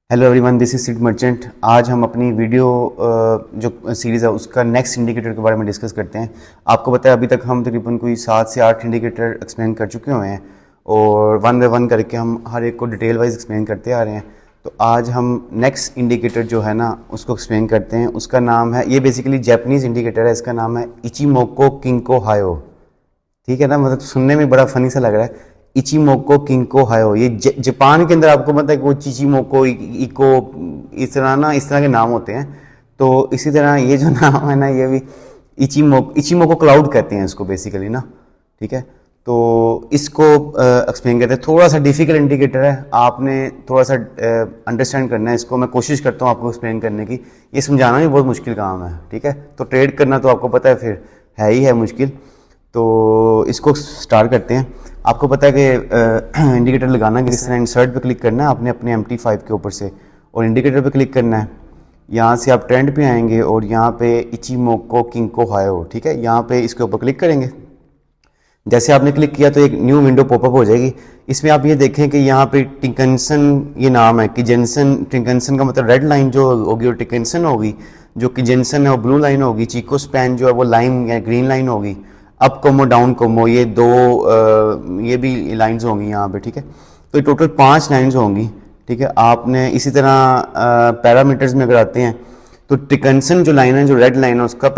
Hello everyone, this is seed merchant. आज हम अपनी वीडियो जो सीरीज़ है उसका नेक्स्ट इंडिकेटर के बारे में डिस्कस करते हैं। आपको पता है अभी तक हम तकरीबन कोई 7 से 8 इंडिकेटर एक्सप्लेन कर चुके हुए हैं और वन बाय वन करके हम हर एक को डिटेल वाइज एक्सप्लेन करते आ रहे हैं। तो आज हम नेक्स्ट इंडिकेटर जो है ना उसको एक्सप्लेन करते हैं। उसका नाम है, ये बेसिकली जैपनीज़ इंडिकेटर है, इसका नाम है इचिमोको किंको हायो। ठीक है ना, मतलब सुनने में बड़ा फनी सा लग रहा है, इचिमोको किंको हायो। ये जापान के अंदर आपको पता है कि वो चिचिमोको इको इस तरह के नाम होते हैं। तो इसी तरह ये जो नाम है ना, ये भी इचिमोको क्लाउड कहते हैं इसको बेसिकली ना। ठीक है, तो इसको एक्सप्लेन करते हैं। थोड़ा सा डिफिकल्ट इंडिकेटर है, आपने थोड़ा सा अंडरस्टैंड करना है इसको। मैं कोशिश करता हूँ आपको एक्सप्लेन करने की, ये समझाना भी बहुत मुश्किल काम है। ठीक है, तो ट्रेड करना तो आपको पता है फिर है ही है मुश्किल। तो इसको स्टार्ट करते हैं। आपको पता है कि इंडिकेटर लगाना किस तरह, इंसर्ट पे क्लिक करना है आपने अपने MT5 के ऊपर से और इंडिकेटर पे क्लिक करना है। यहाँ से आप ट्रेंड पे आएंगे और यहाँ पे इचिमोको किंको हायो, ठीक है, यहाँ पे इसके ऊपर क्लिक करेंगे। जैसे आपने क्लिक किया तो एक न्यू विंडो पॉपअप हो जाएगी। इसमें आप ये देखें कि यहाँ पे टिकनसन ये नाम है, किजेंसन। टिकनसन का मतलब रेड लाइन जो होगी वो टिकनसन होगी, जो किजेंसन है वो ब्लू लाइन होगी, चीको स्पैन जो है वो लाइन या ग्रीन लाइन होगी, अप कोमो डाउन कोमो ये दो ये भी लाइंस होंगी यहाँ पे। ठीक है, तो ये टोटल 5 लाइंस होंगी। ठीक है, आपने इसी तरह पैरामीटर्स में अगर आते हैं तो टिकनसन जो लाइन है, जो रेड लाइन है, उसका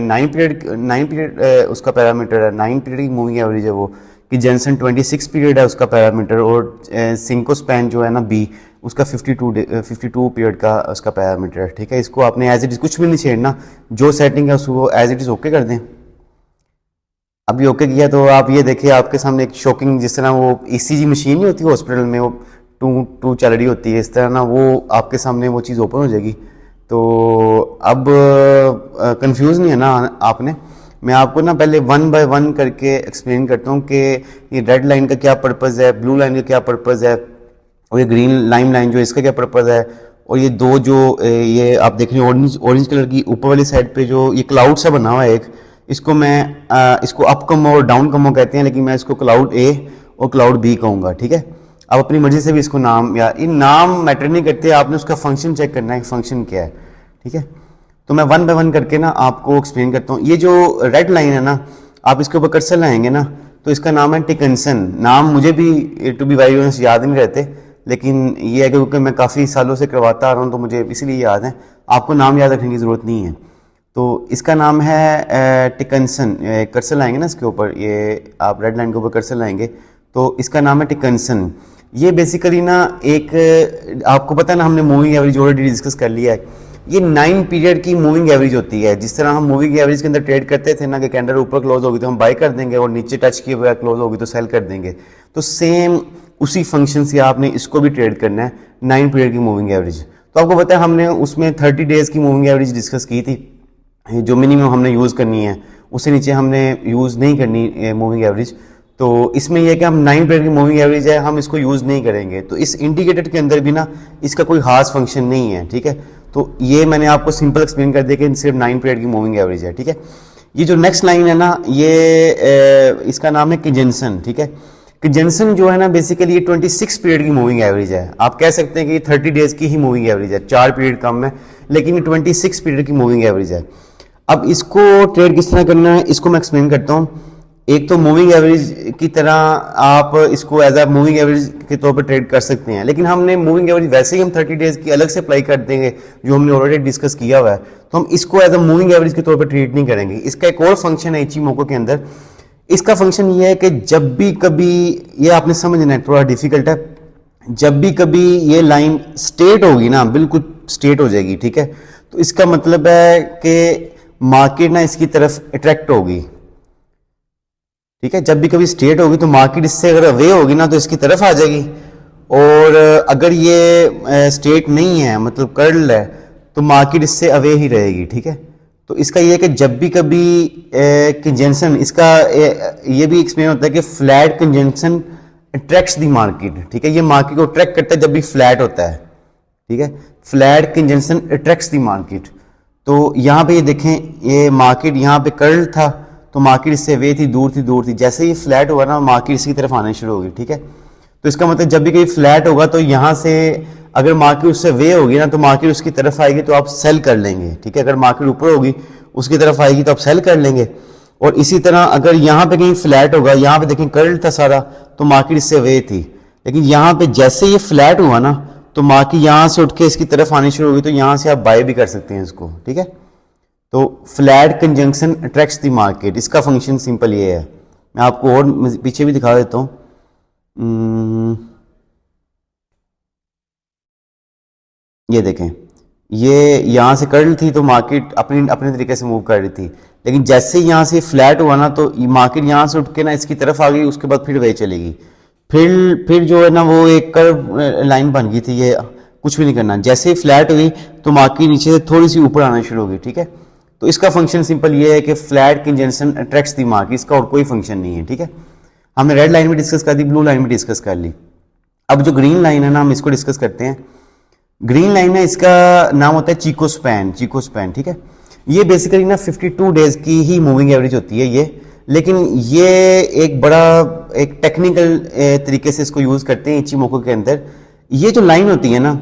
9 पीरियड उसका पैरामीटर है, 9 पीरियड की मूविंग एवरेज है वो। कि जेंसन 26 पीरियड है उसका पैरामीटर, और सिंको स्पैन जो है ना बी, उसका 52 पीरियड का उसका पैरामीटर है। ठीक है, इसको आपने एज इट इज कुछ भी नहीं छेड़ना, जो सेटिंग है उसको एज इट इज ओके कर दें। अभी ओके किया तो आप ये देखिए आपके सामने एक शॉकिंग, जिस तरह वो ECG मशीन नहीं होती हॉस्पिटल में, वो टू चल रही होती है, इस तरह ना वो आपके सामने वो चीज़ ओपन हो जाएगी। तो अब कंफ्यूज नहीं है ना आपने। मैं आपको ना पहले वन बाय वन करके एक्सप्लेन करता हूँ कि ये रेड लाइन का क्या पर्पज़ है, ब्लू लाइन का क्या पर्पज़ है, और ये ग्रीन लाइन जो इसका क्या पर्पज़ है। और ये दो जो ये आप देख रहे हैं ऑरेंज कलर की ऊपर वाली साइड पे जो ये क्लाउड सा बना हुआ है एक, इसको मैं इसको अप कमो और डाउन कमो कहते हैं, लेकिन मैं इसको क्लाउड A और क्लाउड B कहूँगा। ठीक है, आप अपनी मर्जी से भी इसको नाम, या इन नाम मैटर नहीं करते, आपने उसका फंक्शन चेक करना है, फंक्शन क्या है। ठीक है, तो मैं वन बाय वन करके ना आपको एक्सप्लेन करता हूँ। ये जो रेड लाइन है ना, आप इसके ऊपर कर्सर लाएंगे ना तो इसका नाम है टिकनसन। नाम मुझे भी टू बी वेरी ऑनेस्ट याद नहीं रहते, लेकिन ये है क्योंकि मैं काफ़ी सालों से करवाता आ रहा हूँ तो मुझे इसीलिए याद है। आपको नाम याद रखने की ज़रूरत नहीं है। तो इसका नाम है टिकनसन। कर्सर लाएंगे ना इसके ऊपर, ये आप रेड लाइन के ऊपर कर्सर लाएंगे तो इसका नाम है टिकनसन। ये बेसिकली ना एक आपको पता है ना, हमने मूविंग एवरेज ऑलरेडी डिस्कस कर लिया है। ये 9 पीरियड की मूविंग एवरेज होती है। जिस तरह हम मूविंग एवरेज के अंदर ट्रेड करते थे ना कि कैंडल ऊपर क्लोज होगी तो हम बाय कर देंगे और नीचे टच किए हुए क्लोज होगी तो सेल कर देंगे, तो सेम उसी फंक्शन से आपने इसको भी ट्रेड करना है, 9 पीरियड की मूविंग एवरेज। तो आपको पता है हमने उसमें 30 डेज की मूविंग एवरेज डिस्कस की थी, जो मिनिमम हमने यूज़ करनी है, उससे नीचे हमने यूज़ नहीं करनी मूविंग एवरेज। तो इसमें यह है कि हम 9 पीरियड की मूविंग एवरेज है, हम इसको यूज़ नहीं करेंगे। तो इस इंडिकेटर के अंदर भी ना इसका कोई खास फंक्शन नहीं है। ठीक है, तो ये मैंने आपको सिंपल एक्सप्लेन कर दिया कि सिर्फ 9 पीरियड की मूविंग एवरेज है। ठीक है, ये जो नेक्स्ट लाइन है ना, ये इसका नाम है किजेंसन। ठीक है, किजेंसन जो है ना बेसिकली ये 26 पीरियड की मूविंग एवरेज है। आप कह सकते हैं कि ये 30 डेज की ही मूविंग एवरेज है, 4 पीरियड कम है, लेकिन ये 26 पीरियड की मूविंग एवरेज है। अब इसको ट्रेड किस तरह करना है इसको मैं एक्सप्लेन करता हूँ। एक तो मूविंग एवरेज की तरह आप इसको एज अ मूविंग एवरेज के तौर पर ट्रेड कर सकते हैं, लेकिन हमने मूविंग एवरेज वैसे ही हम 30 डेज की अलग से अप्लाई कर देंगे जो हमने ऑलरेडी डिस्कस किया हुआ है, तो हम इसको एज अ मूविंग एवरेज के तौर पर ट्रेड नहीं करेंगे। इसका एक और फंक्शन है इचिमोको के अंदर। इसका फंक्शन ये है कि जब भी कभी, ये आपने समझना है, थोड़ा डिफिकल्ट है, जब भी कभी ये लाइन स्ट्रेट होगी ना, बिल्कुल स्ट्रेट हो जाएगी, ठीक है, तो इसका मतलब है कि मार्केट ना इसकी तरफ अट्रैक्ट होगी। ठीक है, जब भी कभी स्ट्रेट होगी तो मार्केट इससे अगर अवे होगी ना तो इसकी तरफ आ जाएगी, और अगर ये स्ट्रेट नहीं है मतलब कर्ल है तो मार्केट इससे अवे ही रहेगी। ठीक है, तो इसका ये है कि जब भी कभी कंजंक्शन, इसका ये भी एक्सप्लेन होता है कि फ्लैट कंजंक्शन अट्रैक्ट्स दी मार्केट। ठीक है, ये मार्केट को अट्रैक्ट करता है जब भी फ्लैट होता है। ठीक है, फ्लैट कंजंक्शन अट्रैक्ट्स दी मार्केट। तो यहाँ पे ये देखें, ये मार्केट यहाँ पे कर्ल था तो मार्केट इससे वे थी, दूर थी। जैसे ही फ्लैट हुआ ना मार्केट इसकी तरफ आने शुरू होगी। ठीक है, तो इसका मतलब जब भी कहीं फ्लैट होगा तो यहाँ से अगर मार्केट उससे वे होगी ना तो मार्केट उसकी तरफ आएगी तो आप सेल कर लेंगे, ठीक है। अगर मार्केट ऊपर होगी उसकी तरफ आएगी तो आप सेल कर लेंगे। और इसी तरह अगर यहाँ पे कहीं फ्लैट होगा, यहाँ पे देखें करंट था सारा तो मार्केट इससे वे थी, लेकिन यहाँ पे जैसे ये फ्लैट हुआ ना तो मार्केट यहाँ से उठ के इसकी तरफ आनी शुरू होगी, तो यहाँ से आप बाय भी कर सकते हैं इसको, ठीक है। तो flat conjunction attracts the market, इसका फंक्शन सिंपल ये है। मैं आपको और पीछे भी दिखा देता हूँ। ये देखें, ये यहाँ से कर्ल थी तो मार्केट अपने अपने तरीके से मूव कर रही थी, लेकिन जैसे ही यहाँ से फ्लैट हुआ ना तो मार्केट यहाँ से उठ के ना इसकी तरफ आ गई, उसके बाद फिर वे चलेगी। फिर जो है ना वो एक कर्व लाइन बन गई थी, ये कुछ भी नहीं करना। जैसे ही फ्लैट हुई तो मार्केट नीचे से थोड़ी सी ऊपर आना शुरू हो गई, ठीक है। तो इसका फंक्शन सिंपल ये है कि flat conjunction attracts the market, इसका और कोई फंक्शन नहीं है, ठीक है। हमने रेड लाइन में डिस्कस कर दी, ब्लू लाइन में डिस्कस कर ली। अब जो ग्रीन लाइन है ना हम इसको डिस्कस करते हैं। ग्रीन लाइन है, इसका नाम होता है चीको स्पैन, ठीक है। ये बेसिकली ना 52 डेज की ही मूविंग एवरेज होती है ये, लेकिन ये एक बड़ा एक टेक्निकल तरीके से इसको यूज करते हैं इचिमोको के अंदर। ये जो लाइन होती है ना,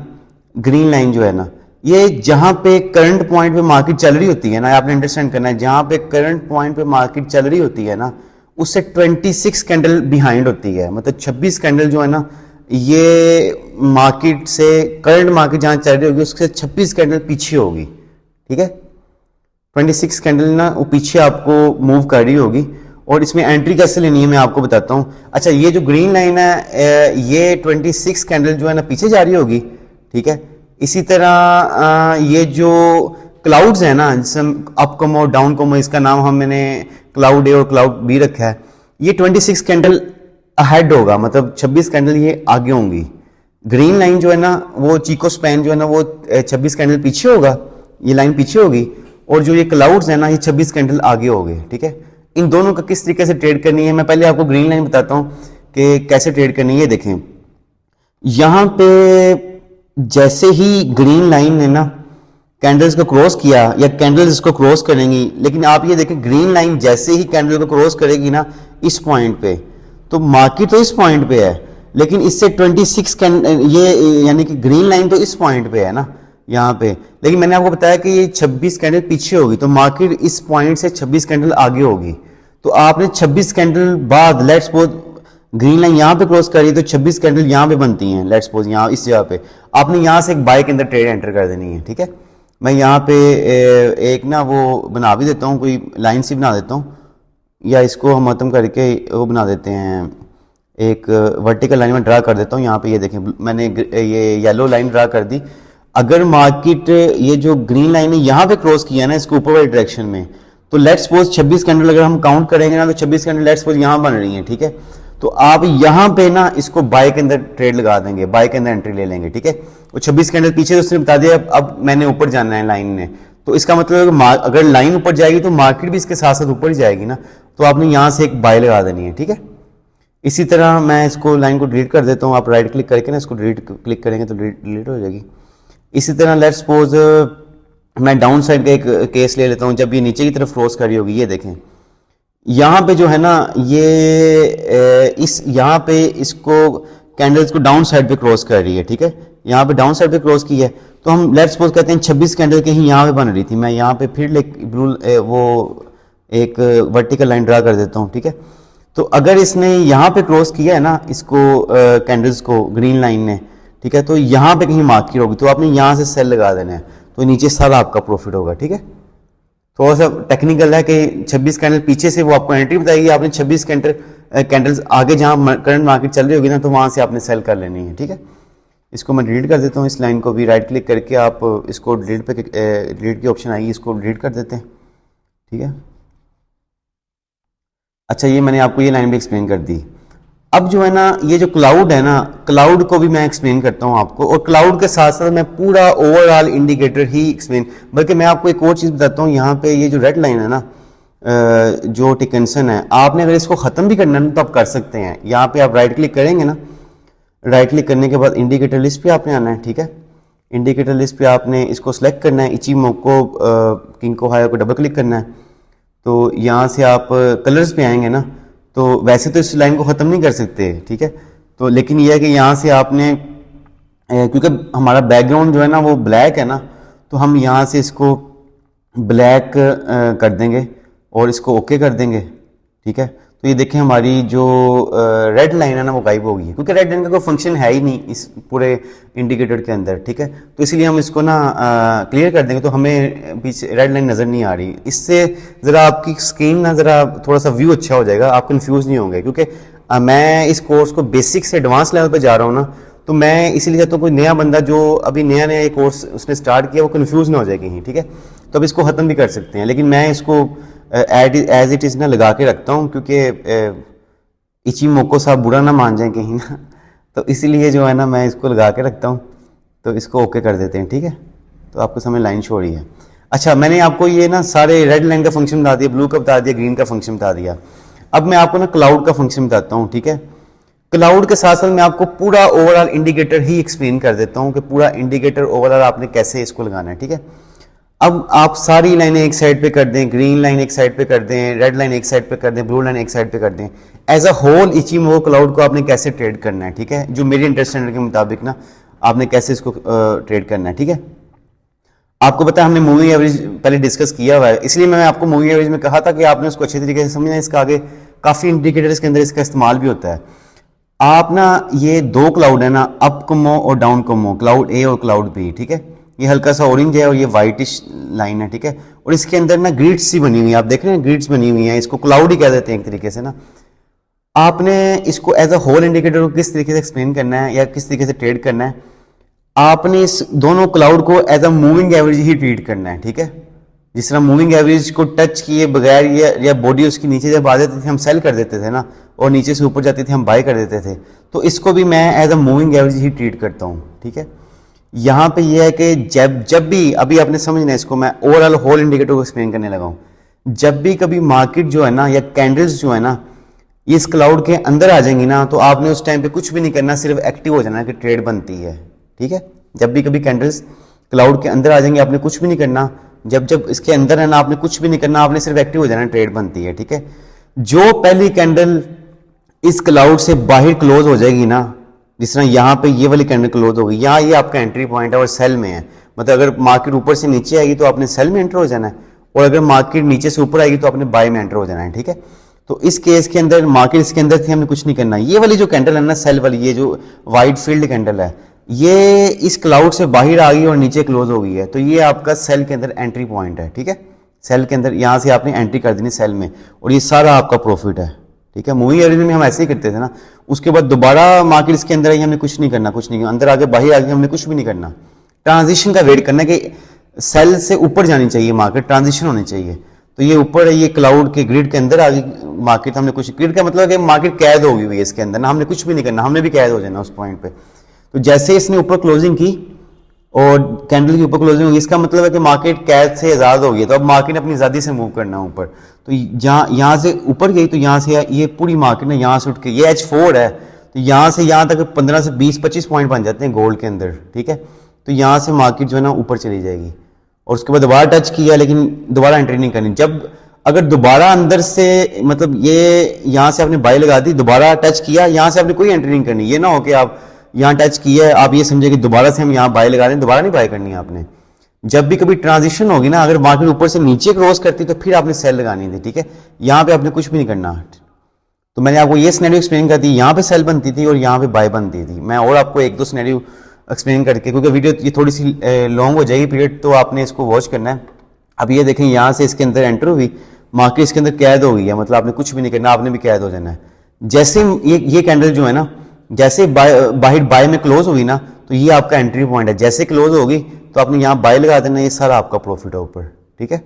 ग्रीन लाइन जो है ना, ये जहां पे करंट पॉइंट पे मार्केट चल रही होती है ना, आपने अंडरस्टैंड करना है, जहां पे करंट पॉइंट पे मार्केट चल रही होती है ना उससे 26 कैंडल बिहाइंड होती है, मतलब 26 कैंडल जो है ना ये मार्केट से, करंट मार्केट जहां चल रही होगी उससे 26 कैंडल पीछे होगी, ठीक है। 26 कैंडल ना वो पीछे आपको मूव कर रही होगी। और इसमें एंट्री कैसे लेनी है मैं आपको बताता हूं। अच्छा, ये जो ग्रीन लाइन है ये 26 कैंडल जो है ना पीछे जा रही होगी, ठीक है। इसी तरह ये जो क्लाउड्स है ना, जिसे अप कमो डाउन कमो, इसका नाम मैंने क्लाउड ए और क्लाउड बी रखा है, ये 26 कैंडल अहेड होगा, मतलब 26 कैंडल ये आगे होंगी। ग्रीन लाइन जो है ना वो चीको स्पैन जो है ना वो 26 कैंडल पीछे होगा, ये लाइन पीछे होगी, और जो ये क्लाउड्स है ना ये 26 कैंडल आगे हो गए, ठीक है। इन दोनों का किस तरीके से ट्रेड करनी है मैं पहले आपको ग्रीन लाइन बताता हूं कि कैसे ट्रेड करनी है। ये देखें, यहां पे जैसे ही ग्रीन लाइन ने ना कैंडल्स को क्रॉस किया या कैंडल्स इसको क्रॉस करेंगी, लेकिन आप ये देखें ग्रीन लाइन जैसे ही कैंडल को क्रॉस करेगी ना इस पॉइंट पे, तो मार्केट तो इस पॉइंट पे है, लेकिन इससे 26 ये यानी कि ग्रीन लाइन तो इस पॉइंट पे है ना यहाँ पे, लेकिन मैंने आपको बताया कि ये 26 कैंडल पीछे होगी, तो मार्केट इस पॉइंट से 26 कैंडल आगे होगी। तो आपने 26 कैंडल बाद, लेट्स सपोज ग्रीन लाइन यहाँ पे क्रॉस करी तो 26 कैंडल यहाँ पे बनती हैं, लेट्स सपोज यहाँ इस जगह पे आपने यहाँ से एक बाय के अंदर ट्रेड एंटर कर देनी है, ठीक है। मैं यहाँ पे एक ना वो बना भी देता हूँ, कोई लाइन सी बना देता हूँ, या इसको हम खत्म करके वो बना देते हैं, एक वर्टिकल लाइन में ड्रा कर देता हूँ। यहाँ पे ये देखें मैंने ये येलो लाइन ड्रा कर दी। अगर मार्केट ये जो ग्रीन लाइन है यहाँ पे क्रॉस किया ना इसको ऊपर वाली डायरेक्शन में, तो लेट्स सपोज 26 कैंडल अगर हम काउंट करेंगे ना तो 26 कैंडल लेट्स सपोज यहाँ बन रही है, ठीक है। तो आप यहाँ पे ना इसको बाय के अंदर ट्रेड लगा देंगे, बाय के अंदर एंट्री ले लेंगे, ठीक है। वो 26 कैंडल पीछे तो उसने बता दिया, अब मैंने ऊपर जाना है लाइन ने, तो इसका मतलब अगर लाइन ऊपर जाएगी तो मार्केट भी इसके साथ साथ ऊपर ही जाएगी ना, तो आपने यहाँ से एक बाय लगा देनी है, ठीक है। इसी तरह मैं इसको लाइन को डिलीट कर देता हूँ, आप राइट क्लिक करके ना इसको डिलीट क्लिक करेंगे तो डिलीट हो जाएगी। इसी तरह लेट्स सपोज मैं डाउन साइड का एक केस ले लेता हूँ, जब ये नीचे की तरफ क्रॉस कर रही होगी, ये देखें यहाँ पे जो है ना ये इस यहाँ पे इसको कैंडल्स को डाउन साइड पे क्रॉस कर रही है, ठीक है। यहाँ पे डाउन साइड पे क्रॉस की है तो हम लेट्स सपोज कहते हैं 26 कैंडल के ही यहाँ पे बन रही थी। मैं यहाँ पे फिर वो एक वर्टिकल लाइन ड्रा कर देता हूँ, ठीक है। तो अगर इसने यहाँ पे क्रॉस किया है ना इसको कैंडल्स को ग्रीन लाइन ने, ठीक है, तो यहाँ पे कहीं मार्केट होगी तो आपने यहाँ से सेल लगा देना है, तो नीचे सारा आपका प्रॉफिट होगा, ठीक है। थोड़ा सा टेक्निकल है कि 26 कैंडल पीछे से वो आपको एंट्री बताएगी, आपने 26 कैंडल्स आगे जहाँ करंट मार्केट चल रही होगी ना तो वहाँ से आपने सेल कर लेनी है, ठीक है। इसको मैं डिलीट कर देता हूँ, इस लाइन को भी राइट क्लिक करके आप इसको डिलीट की ऑप्शन आएगी, इसको डिलीट कर देते हैं, ठीक है। अच्छा, ये मैंने आपको ये लाइन भी एक्सप्लेन कर दी। अब जो है ना ये जो क्लाउड है ना, क्लाउड को भी मैं एक्सप्लेन करता हूँ आपको, और क्लाउड के साथ साथ मैं पूरा ओवरऑल इंडिकेटर ही एक्सप्लेन, बल्कि मैं आपको एक और चीज़ बताता हूँ। यहाँ पे ये जो रेड लाइन है ना जो टिकनसन है, आपने अगर इसको ख़त्म भी करना है तो आप कर सकते हैं। यहाँ पे आप राइट क्लिक करेंगे ना, राइट क्लिक करने के बाद इंडिकेटर लिस्ट पे आपने आना है, ठीक है। इंडिकेटर लिस्ट पे आपने इसको सेलेक्ट करना है, इचिमोको किंको हायो को डबल क्लिक करना है। तो यहाँ से आप कलर्स पे आएंगे ना, तो वैसे तो इस लाइन को ख़त्म नहीं कर सकते, ठीक है। तो लेकिन यह है कि यहाँ से आपने क्योंकि हमारा बैकग्राउंड जो है ना वो ब्लैक है ना, तो हम यहाँ से इसको ब्लैक कर देंगे और इसको ओके कर देंगे। ठीक है, तो ये देखें हमारी जो रेड लाइन है ना वो गायब हो गई है, क्योंकि रेड लाइन का कोई फंक्शन है ही नहीं इस पूरे इंडिकेटर के अंदर। ठीक है, तो इसलिए हम इसको ना क्लियर कर देंगे, तो हमें पीछे रेड लाइन नज़र नहीं आ रही। इससे ज़रा आपकी स्क्रीन ना ज़रा थोड़ा सा व्यू अच्छा हो जाएगा, आप कंफ्यूज नहीं होंगे, क्योंकि मैं इस कोर्स को बेसिक से एडवांस लेवल पर जा रहा हूँ ना, तो मैं इसीलिए चाहता हूँ कोई नया बंदा जो अभी नया नया ये कोर्स उसने स्टार्ट किया वो कंफ्यूज ना हो जाए कहीं। ठीक है, तो अब इसको ख़त्म भी कर सकते हैं, लेकिन मैं इसको एज इट इज़ ना लगा के रखता हूँ, क्योंकि इची मोको साहब बुरा ना मान जाए कहीं ना, तो इसीलिए जो है ना मैं इसको लगा के रखता हूँ। तो इसको ओके कर देते हैं। ठीक है, तो आपको समय लाइन शो हो रही है। अच्छा, मैंने आपको ये ना सारे रेड लाइन का फंक्शन बता दिया, ब्लू का बता दिया, ग्रीन का फंक्शन बता दिया। अब मैं आपको ना क्लाउड का फंक्शन बताता हूँ। ठीक है, क्लाउड के साथ साथ मैं आपको पूरा ओवरऑल इंडिकेटर ही एक्सप्लेन कर देता हूँ कि पूरा इंडिकेटर ओवरऑल आपने कैसे इसको लगाना है। ठीक है, अब आप सारी लाइनें एक साइड पे कर दें, ग्रीन लाइन एक साइड पे कर दें, रेड लाइन एक साइड पे कर दें, ब्लू लाइन एक साइड पे कर दें, as a whole Ichimoku cloud को आपने कैसे ट्रेड करना है। ठीक है, जो मेरी अंडरस्टैंडिंग के मुताबिक ना आपने कैसे इसको ट्रेड करना है। ठीक है, आपको पता है हमने मूविंग एवरेज पहले डिस्कस किया हुआ है, इसलिए मैं आपको मूविंग एवरेज में कहा था कि आपने उसको अच्छे तरीके से समझना है। इसका आगे काफ़ी इंडिकेटर्स के अंदर इसका इस्तेमाल भी होता है। आप ना ये दो क्लाउड है ना, अप कमो और डाउन कमो, क्लाउड ए और क्लाउड बी। ठीक है, ये हल्का सा ऑरेंज है और ये वाइटिश लाइन है। ठीक है, और इसके अंदर ना ग्रिड्स सी बनी हुई है, आप देख रहे हैं ग्रिड्स बनी हुई हैं, इसको क्लाउड ही कह देते हैं एक तरीके से ना। आपने इसको एज अ होल इंडिकेटर को किस तरीके से एक्सप्लेन करना है या किस तरीके से ट्रेड करना है, आपने इस दोनों क्लाउड को एज अ मूविंग एवरेज ही ट्रीट करना है। ठीक है, जिस तरह मूविंग एवरेज को टच किए बगैर या बॉडी उसकी नीचे जब आ जाती थी हम सेल कर देते थे ना, और नीचे से ऊपर जाती थी हम बाय कर देते थे, तो इसको भी मैं एज अ मूविंग एवरेज ही ट्रीट करता हूँ। ठीक है, यहाँ पे ये है कि जब भी अभी आपने समझना है इसको, मैं ओवरऑल होल इंडिकेटर को एक्सप्लेन करने लगा हूँ। जब भी कभी मार्केट जो है ना या कैंडल्स जो है ना इस क्लाउड के अंदर आ जाएंगी ना, तो आपने उस टाइम पे कुछ भी नहीं करना, सिर्फ एक्टिव हो जाना कि ट्रेड बनती है। ठीक है, जब भी कभी कैंडल्स क्लाउड के अंदर आ जाएंगे आपने कुछ भी नहीं करना, जब जब इसके अंदर है ना आपने कुछ भी नहीं करना, आपने सिर्फ एक्टिव हो जाना, ट्रेड बनती है। ठीक है, जो पहली कैंडल इस क्लाउड से बाहर क्लोज हो जाएगी ना, जिस तरह यहाँ पे ये वाली कैंडल क्लोज होगी, यहाँ ये आपका एंट्री पॉइंट है और सेल में है, मतलब अगर मार्केट ऊपर से नीचे आएगी तो आपने सेल में एंटर हो जाना है, और अगर मार्केट नीचे से ऊपर आएगी तो आपने बाय में एंटर हो जाना है। ठीक है, तो इस केस के अंदर मार्केट इसके अंदर थी, हमने कुछ नहीं करना। ये वाली जो कैंडल है ना सेल वाली, ये जो वाइट फील्ड कैंडल है, ये इस क्लाउड से बाहर आ गई और नीचे क्लोज हो गई है, तो ये आपका सेल के अंदर एंट्री पॉइंट है। ठीक है, सेल के अंदर यहाँ से आपने एंट्री कर देनी सेल में, और ये सारा आपका प्रॉफिट है। ठीक है, मूविंग एवरेज में हम ऐसे ही करते थे ना, उसके बाद दोबारा मार्केट इसके अंदर आई, हमने कुछ नहीं करना, कुछ नहीं करना, अंदर आगे बाहर आगे हमने कुछ भी नहीं करना। ट्रांजिशन का वेट करना कि सेल से ऊपर जानी चाहिए मार्केट, ट्रांजिशन होनी चाहिए। तो ये ऊपर है, ये क्लाउड के ग्रिड के अंदर आ गई मार्केट, हमने कुछ, ग्रिड का मतलब है कि मार्केट कैद होगी हुई है इसके अंदर ना, हमने कुछ भी नहीं करना, हमने भी कैद हो जाना उस पॉइंट पे। तो जैसे इसने ऊपर क्लोजिंग की और कैंडल की ऊपर क्लोजिंग होगी, इसका मतलब है कि मार्केट कैद से आज़ाद हो गई, तो अब मार्केट ने अपनी आज़ादी से मूव करना है ऊपर। तो जहाँ यहाँ से ऊपर गई, तो यहाँ से ये पूरी मार्केट ने यहाँ से उठ के, ये H4 है, तो यहाँ से यहाँ तक 15 से 20-25 पॉइंट बन जाते हैं गोल्ड के अंदर। ठीक है, तो यहाँ से मार्केट जो है ना ऊपर चली जाएगी, और उसके बाद दोबारा टच किया, लेकिन दोबारा एंट्री नहीं करनी। जब अगर दोबारा अंदर से, मतलब ये यहाँ से आपने बाय लगा दी, दोबारा टच किया, यहाँ से आपने कोई एंट्री नहीं करनी। ये ना हो कि आप यहाँ टच किया है, आप ये समझे कि दोबारा से हम यहाँ बाय लगा रहे हैं, दोबारा नहीं बाय करनी है आपने। जब भी कभी ट्रांजिशन होगी ना, अगर मार्केट ऊपर से नीचे क्रॉस करती तो फिर आपने सेल लगानी थी। ठीक है, यहाँ पे आपने कुछ भी नहीं करना। तो मैंने आपको ये सिनेरियो एक्सप्लेन कर दी, यहाँ पे सेल बनती थी और यहाँ पे बाय बनती थी। मैं और आपको एक दो सिनेरियो एक्सप्लेन करके, क्योंकि वीडियो ये थोड़ी सी लॉन्ग हो जाएगी पीरियड, तो आपने इसको वॉच करना है। अब ये देखें, यहाँ से इसके अंदर एंटर हुई, मार्केट इसके अंदर कैद हो गई है, मतलब आपने कुछ भी नहीं करना, आपने भी कैद हो जाना है। जैसे ये कैंडल जो है ना, जैसे बाहर बाय में क्लोज होगी ना, तो ये आपका एंट्री पॉइंट है। जैसे क्लोज होगी तो आपने यहाँ बाय लगा देना, ये सारा आपका प्रॉफिट है ऊपर। ठीक है,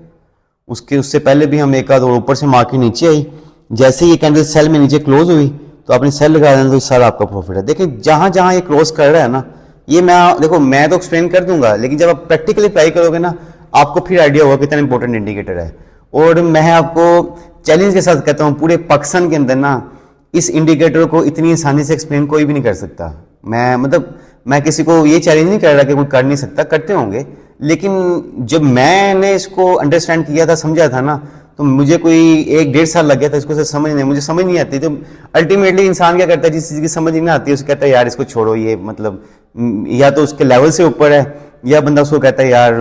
उससे पहले भी हम एक आध और ऊपर से मार्केट नीचे आई, जैसे ये कैंडल सेल में नीचे क्लोज हुई तो आपने सेल लगा देना, तो ये सारा आपका प्रॉफिट है। देखिए जहां जहां ये क्रॉस कर रहा है ना, ये मैं तो एक्सप्लेन कर दूंगा, लेकिन जब आप प्रैक्टिकली अप्लाई करोगे ना, आपको फिर आइडिया होगा कितना इंपॉर्टेंट इंडिकेटर है। और मैं आपको चैलेंज के साथ कहता हूँ, पूरे पाकिस्तान के अंदर ना इस इंडिकेटर को इतनी आसानी से एक्सप्लेन कोई भी नहीं कर सकता। मैं किसी को ये चैलेंज नहीं कर रहा कि कोई कर नहीं सकता, करते होंगे, लेकिन जब मैंने इसको अंडरस्टैंड किया था, समझा था ना, तो मुझे कोई 1-1.5 साल लग गया था इसको समझ नहीं, मुझे समझ नहीं आती। तो अल्टीमेटली इंसान क्या करता है, जिस चीज़ की समझ नहीं आती है उसे कहता है यार इसको छोड़ो, ये मतलब या तो उसके लेवल से ऊपर है, या बंदा उसको कहता है यार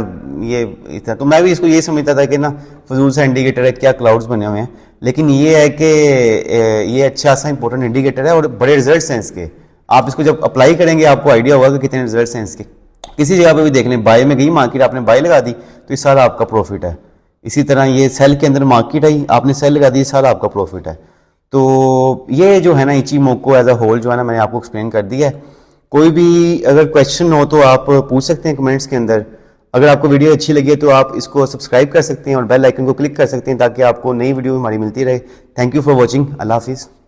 ये इतना। तो मैं भी इसको ये समझता था कि ना फजूल सा इंडिकेटर है, क्या क्लाउड्स बने हुए हैं। लेकिन ये है कि ये अच्छा सा इंपॉर्टेंट इंडिकेटर है और बड़े रिजल्ट हैं इसके। आप इसको जब अप्लाई करेंगे आपको आइडिया होगा कि कितने रिजल्ट हैं इसके। किसी जगह पे भी देख लें, बाय में गई मार्केट, आपने बाय लगा दी तो इस साल आपका प्रॉफिट है। इसी तरह ये सेल के अंदर मार्केट आई, आपने सेल लगा दी, इस साल आपका प्रॉफिट है। तो ये जो है ना इचीमोको एज अ होल जो है ना मैंने आपको एक्सप्लेन कर दिया है। कोई भी अगर क्वेश्चन हो तो आप पूछ सकते हैं कमेंट्स के अंदर। अगर आपको वीडियो अच्छी लगी है तो आप इसको सब्सक्राइब कर सकते हैं और बेल आइकन को क्लिक कर सकते हैं ताकि आपको नई वीडियो हमारी मिलती रहे। Thank you for watching. अल्लाह हाफिज़।